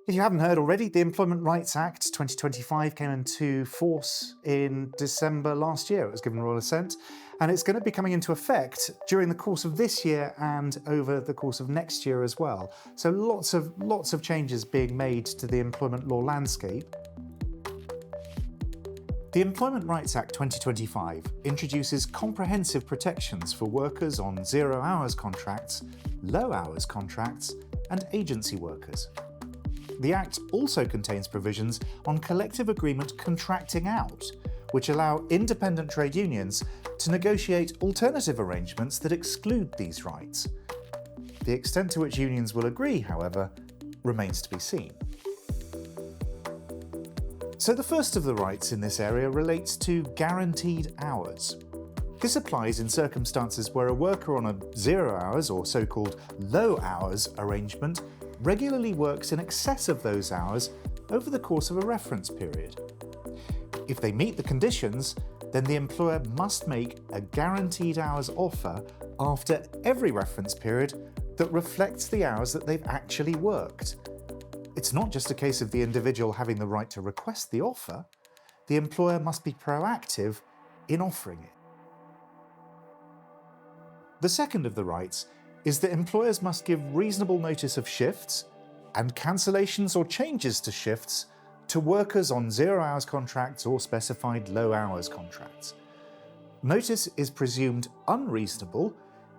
If you haven't heard already, the Employment Rights Act 2025 came into force in December last year. It was given royal assent, and it's going to be coming into effect during the course of this year and over the course of next year as well. So lots of changes being made to the employment law landscape. The Employment Rights Act 2025 introduces comprehensive protections for workers on zero-hours contracts, low-hours contracts, and agency workers. The Act also contains provisions on collective agreement contracting out, which allow independent trade unions to negotiate alternative arrangements that exclude these rights. The extent to which unions will agree, however, remains to be seen. So the first of the rights in this area relates to guaranteed hours. This applies in circumstances where a worker on a zero-hours or so-called low-hours arrangement regularly works in excess of those hours over the course of a reference period. If they meet the conditions, then the employer must make a guaranteed hours offer after every reference period that reflects the hours that they've actually worked. It's not just a case of the individual having the right to request the offer, the employer must be proactive in offering it. The second of the rights is that employers must give reasonable notice of shifts and cancellations or changes to shifts to workers on zero-hours contracts or specified low-hours contracts. Notice is presumed unreasonable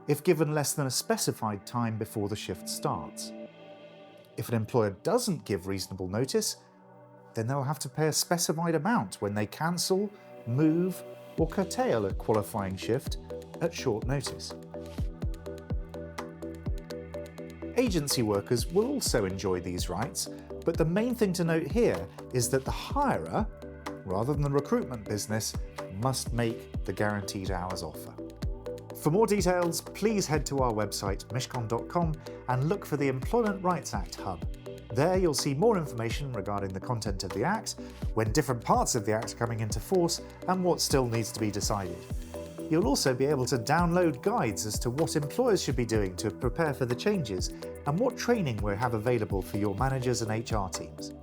if given less than a specified time before the shift starts. If an employer doesn't give reasonable notice, then they'll have to pay a specified amount when they cancel, move, or curtail a qualifying shift at short notice. Agency workers will also enjoy these rights, but the main thing to note here is that the hirer, rather than the recruitment business, must make the guaranteed hours offer. For more details, please head to our website mishcon.com and look for the Employment Rights Act Hub. There you'll see more information regarding the content of the Act, when different parts of the Act are coming into force, and what still needs to be decided. You'll also be able to download guides as to what employers should be doing to prepare for the changes and what training we have available for your managers and HR teams.